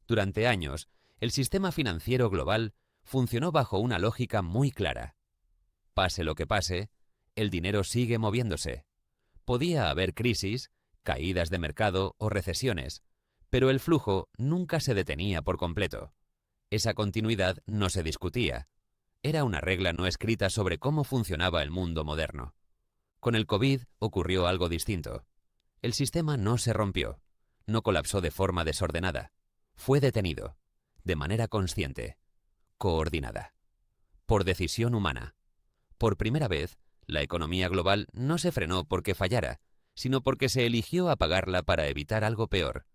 Durante años, el sistema financiero global funcionó bajo una lógica muy clara. Pase lo que pase, el dinero sigue moviéndose. Podía haber crisis, caídas de mercado o recesiones, pero el flujo nunca se detenía por completo. Esa continuidad no se discutía. Era una regla no escrita sobre cómo funcionaba el mundo moderno. Con el COVID ocurrió algo distinto. El sistema no se rompió, no colapsó de forma desordenada. Fue detenido, de manera consciente, coordinada, por decisión humana. Por primera vez, la economía global no se frenó porque fallara, sino porque se eligió apagarla para evitar algo peor.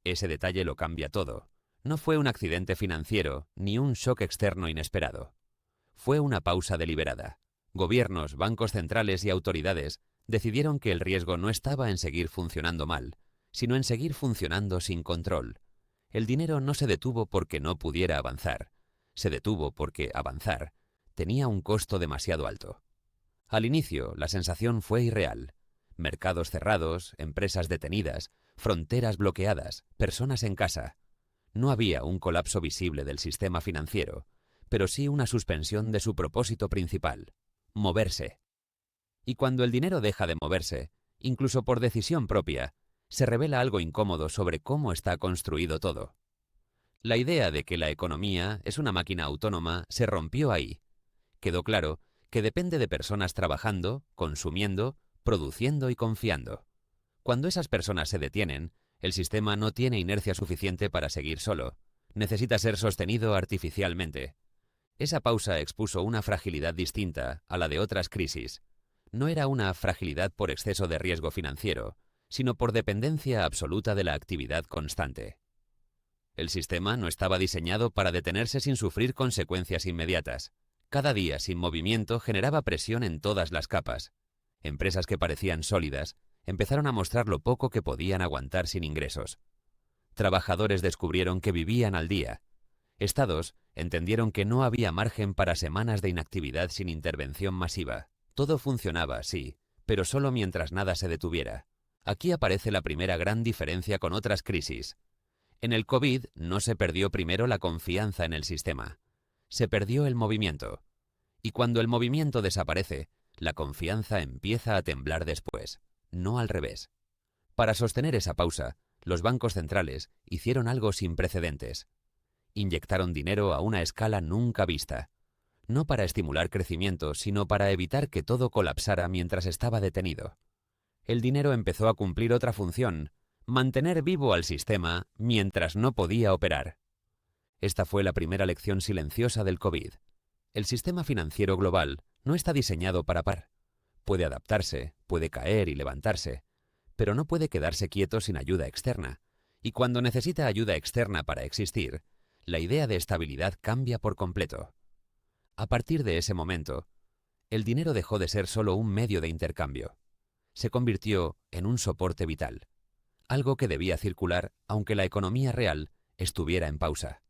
Ese detalle lo cambia todo. No fue un accidente financiero ni un shock externo inesperado. Fue una pausa deliberada. Gobiernos, bancos centrales y autoridades decidieron que el riesgo no estaba en seguir funcionando mal, sino en seguir funcionando sin control. El dinero no se detuvo porque no pudiera avanzar. Se detuvo porque avanzar tenía un costo demasiado alto. Al inicio, la sensación fue irreal. Mercados cerrados, empresas detenidas, fronteras bloqueadas, personas en casa. No había un colapso visible del sistema financiero, pero sí una suspensión de su propósito principal: moverse. Y cuando el dinero deja de moverse, incluso por decisión propia, se revela algo incómodo sobre cómo está construido todo. La idea de que la economía es una máquina autónoma se rompió ahí. Quedó claro que depende de personas trabajando, consumiendo, produciendo y confiando. Cuando esas personas se detienen, el sistema no tiene inercia suficiente para seguir solo. Necesita ser sostenido artificialmente. Esa pausa expuso una fragilidad distinta a la de otras crisis. No era una fragilidad por exceso de riesgo financiero, sino por dependencia absoluta de la actividad constante. El sistema no estaba diseñado para detenerse sin sufrir consecuencias inmediatas. Cada día sin movimiento generaba presión en todas las capas. Empresas que parecían sólidas empezaron a mostrar lo poco que podían aguantar sin ingresos. Trabajadores descubrieron que vivían al día. Estados entendieron que no había margen para semanas de inactividad sin intervención masiva. Todo funcionaba, sí, pero solo mientras nada se detuviera. Aquí aparece la primera gran diferencia con otras crisis. En el COVID no se perdió primero la confianza en el sistema. Se perdió el movimiento. Y cuando el movimiento desaparece, la confianza empieza a temblar después, no al revés. Para sostener esa pausa, los bancos centrales hicieron algo sin precedentes. Inyectaron dinero a una escala nunca vista. No para estimular crecimiento, sino para evitar que todo colapsara mientras estaba detenido. El dinero empezó a cumplir otra función: mantener vivo al sistema mientras no podía operar. Esta fue la primera lección silenciosa del COVID. El sistema financiero global no está diseñado para parar. Puede adaptarse, puede caer y levantarse, pero no puede quedarse quieto sin ayuda externa. Y cuando necesita ayuda externa para existir, la idea de estabilidad cambia por completo. A partir de ese momento, el dinero dejó de ser solo un medio de intercambio. Se convirtió en un soporte vital, algo que debía circular aunque la economía real estuviera en pausa.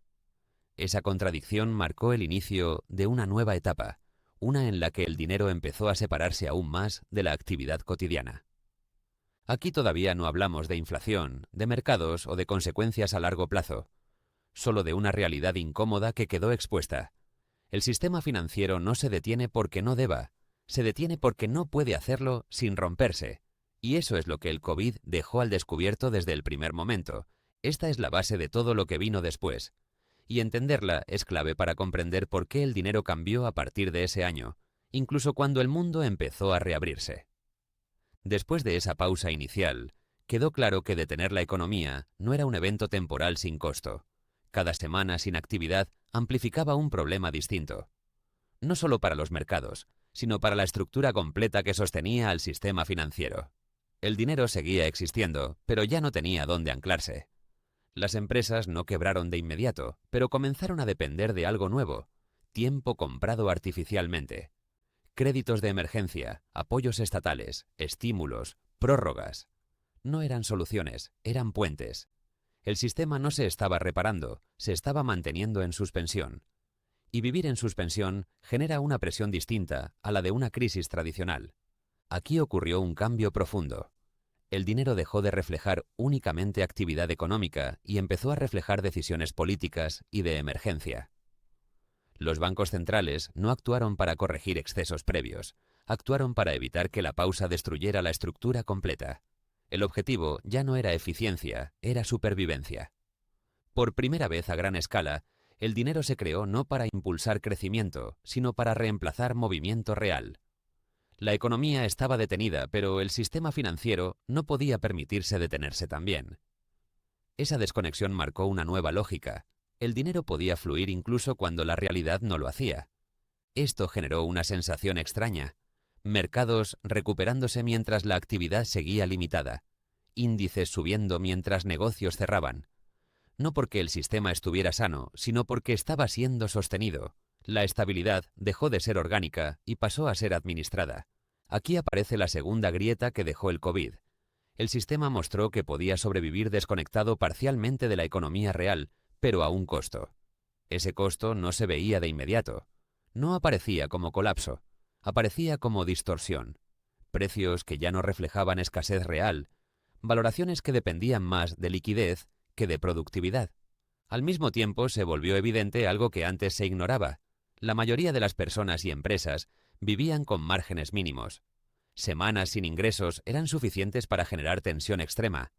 Esa contradicción marcó el inicio de una nueva etapa, una en la que el dinero empezó a separarse aún más de la actividad cotidiana. Aquí todavía no hablamos de inflación, de mercados o de consecuencias a largo plazo, solo de una realidad incómoda que quedó expuesta. El sistema financiero no se detiene porque no deba, se detiene porque no puede hacerlo sin romperse. Y eso es lo que el COVID dejó al descubierto desde el primer momento. Esta es la base de todo lo que vino después. Y entenderla es clave para comprender por qué el dinero cambió a partir de ese año, incluso cuando el mundo empezó a reabrirse. Después de esa pausa inicial, quedó claro que detener la economía no era un evento temporal sin costo. Cada semana sin actividad amplificaba un problema distinto. No solo para los mercados, sino para la estructura completa que sostenía al sistema financiero. El dinero seguía existiendo, pero ya no tenía dónde anclarse. Las empresas no quebraron de inmediato, pero comenzaron a depender de algo nuevo: tiempo comprado artificialmente. Créditos de emergencia, apoyos estatales, estímulos, prórrogas. No eran soluciones, eran puentes. El sistema no se estaba reparando, se estaba manteniendo en suspensión. Y vivir en suspensión genera una presión distinta a la de una crisis tradicional. Aquí ocurrió un cambio profundo. El dinero dejó de reflejar únicamente actividad económica y empezó a reflejar decisiones políticas y de emergencia. Los bancos centrales no actuaron para corregir excesos previos, actuaron para evitar que la pausa destruyera la estructura completa. El objetivo ya no era eficiencia, era supervivencia. Por primera vez a gran escala, el dinero se creó no para impulsar crecimiento, sino para reemplazar movimiento real. La economía estaba detenida, pero el sistema financiero no podía permitirse detenerse también. Esa desconexión marcó una nueva lógica. El dinero podía fluir incluso cuando la realidad no lo hacía. Esto generó una sensación extraña. Mercados recuperándose mientras la actividad seguía limitada. Índices subiendo mientras negocios cerraban. No porque el sistema estuviera sano, sino porque estaba siendo sostenido. La estabilidad dejó de ser orgánica y pasó a ser administrada. Aquí aparece la segunda grieta que dejó el COVID. El sistema mostró que podía sobrevivir desconectado parcialmente de la economía real, pero a un costo. Ese costo no se veía de inmediato. No aparecía como colapso, aparecía como distorsión. Precios que ya no reflejaban escasez real, valoraciones que dependían más de liquidez que de productividad. Al mismo tiempo se volvió evidente algo que antes se ignoraba. La mayoría de las personas y empresas vivían con márgenes mínimos. Semanas sin ingresos eran suficientes para generar tensión extrema.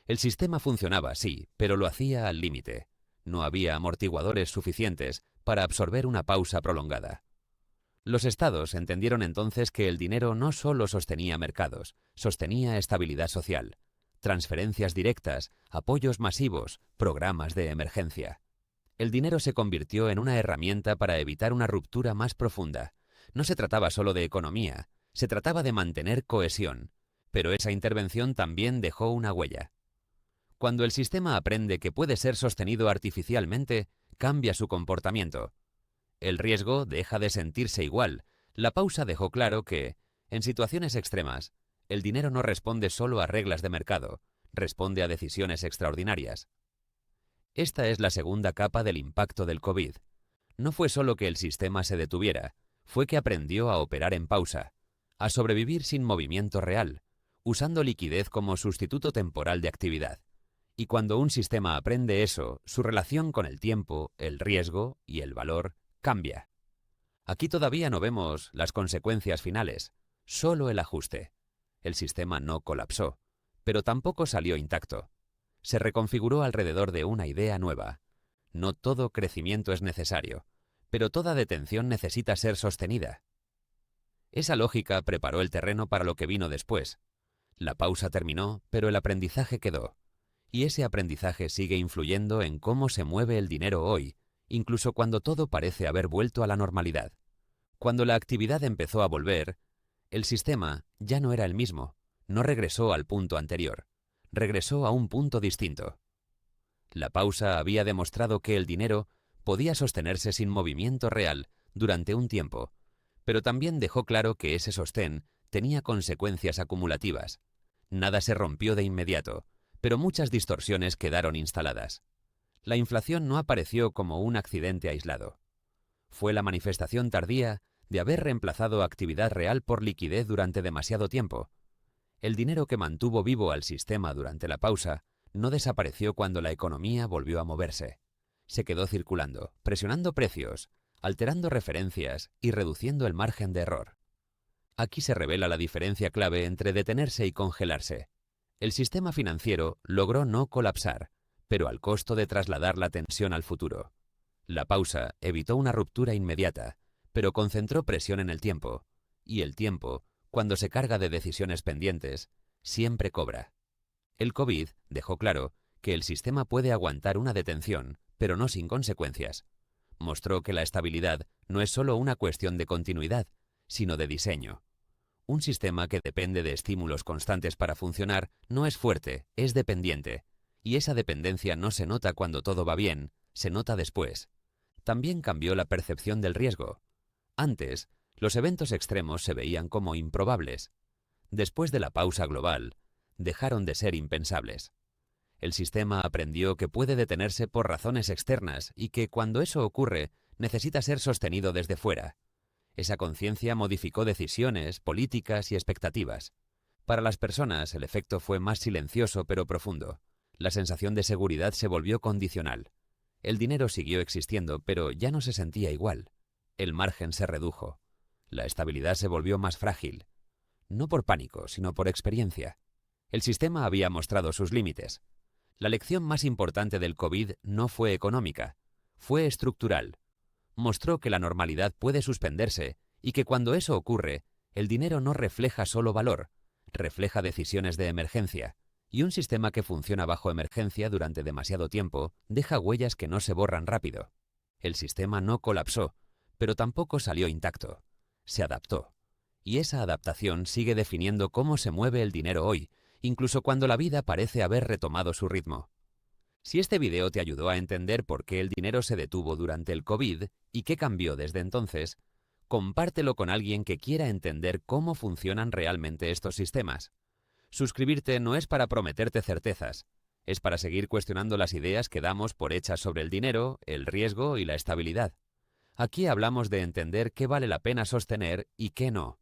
El sistema funcionaba, sí, pero lo hacía al límite. No había amortiguadores suficientes para absorber una pausa prolongada. Los estados entendieron entonces que el dinero no solo sostenía mercados, sostenía estabilidad social, transferencias directas, apoyos masivos, programas de emergencia. El dinero se convirtió en una herramienta para evitar una ruptura más profunda. No se trataba solo de economía, se trataba de mantener cohesión, pero esa intervención también dejó una huella. Cuando el sistema aprende que puede ser sostenido artificialmente, cambia su comportamiento. El riesgo deja de sentirse igual. La pausa dejó claro que, en situaciones extremas, el dinero no responde solo a reglas de mercado, responde a decisiones extraordinarias. Esta es la segunda capa del impacto del COVID. No fue solo que el sistema se detuviera, fue que aprendió a operar en pausa, a sobrevivir sin movimiento real, usando liquidez como sustituto temporal de actividad. Y cuando un sistema aprende eso, su relación con el tiempo, el riesgo y el valor cambia. Aquí todavía no vemos las consecuencias finales, solo el ajuste. El sistema no colapsó, pero tampoco salió intacto. Se reconfiguró alrededor de una idea nueva. No todo crecimiento es necesario, pero toda detención necesita ser sostenida. Esa lógica preparó el terreno para lo que vino después. La pausa terminó, pero el aprendizaje quedó. Y ese aprendizaje sigue influyendo en cómo se mueve el dinero hoy, incluso cuando todo parece haber vuelto a la normalidad. Cuando la actividad empezó a volver, el sistema ya no era el mismo, no regresó al punto anterior, regresó a un punto distinto. La pausa había demostrado que el dinero podía sostenerse sin movimiento real durante un tiempo, pero también dejó claro que ese sostén tenía consecuencias acumulativas. Nada se rompió de inmediato, pero muchas distorsiones quedaron instaladas. La inflación no apareció como un accidente aislado. Fue la manifestación tardía de haber reemplazado actividad real por liquidez durante demasiado tiempo. El dinero que mantuvo vivo al sistema durante la pausa no desapareció cuando la economía volvió a moverse. Se quedó circulando, presionando precios, alterando referencias y reduciendo el margen de error. Aquí se revela la diferencia clave entre detenerse y congelarse. El sistema financiero logró no colapsar, pero al costo de trasladar la tensión al futuro. La pausa evitó una ruptura inmediata, pero concentró presión en el tiempo, y el tiempo, cuando se carga de decisiones pendientes, siempre cobra. El COVID dejó claro que el sistema puede aguantar una detención, pero no sin consecuencias. Mostró que la estabilidad no es solo una cuestión de continuidad, sino de diseño. Un sistema que depende de estímulos constantes para funcionar no es fuerte, es dependiente. Y esa dependencia no se nota cuando todo va bien, se nota después. También cambió la percepción del riesgo. Antes, los eventos extremos se veían como improbables. Después de la pausa global, dejaron de ser impensables. El sistema aprendió que puede detenerse por razones externas y que cuando eso ocurre, necesita ser sostenido desde fuera. Esa conciencia modificó decisiones, políticas y expectativas. Para las personas, el efecto fue más silencioso pero profundo. La sensación de seguridad se volvió condicional. El dinero siguió existiendo, pero ya no se sentía igual. El margen se redujo. La estabilidad se volvió más frágil. No por pánico, sino por experiencia. El sistema había mostrado sus límites. La lección más importante del COVID no fue económica, fue estructural. Mostró que la normalidad puede suspenderse y que cuando eso ocurre, el dinero no refleja solo valor, refleja decisiones de emergencia, y un sistema que funciona bajo emergencia durante demasiado tiempo deja huellas que no se borran rápido. El sistema no colapsó, pero tampoco salió intacto. Se adaptó. Y esa adaptación sigue definiendo cómo se mueve el dinero hoy, incluso cuando la vida parece haber retomado su ritmo. Si este video te ayudó a entender por qué el dinero se detuvo durante el COVID y qué cambió desde entonces, compártelo con alguien que quiera entender cómo funcionan realmente estos sistemas. Suscribirte no es para prometerte certezas, es para seguir cuestionando las ideas que damos por hechas sobre el dinero, el riesgo y la estabilidad. Aquí hablamos de entender qué vale la pena sostener y qué no.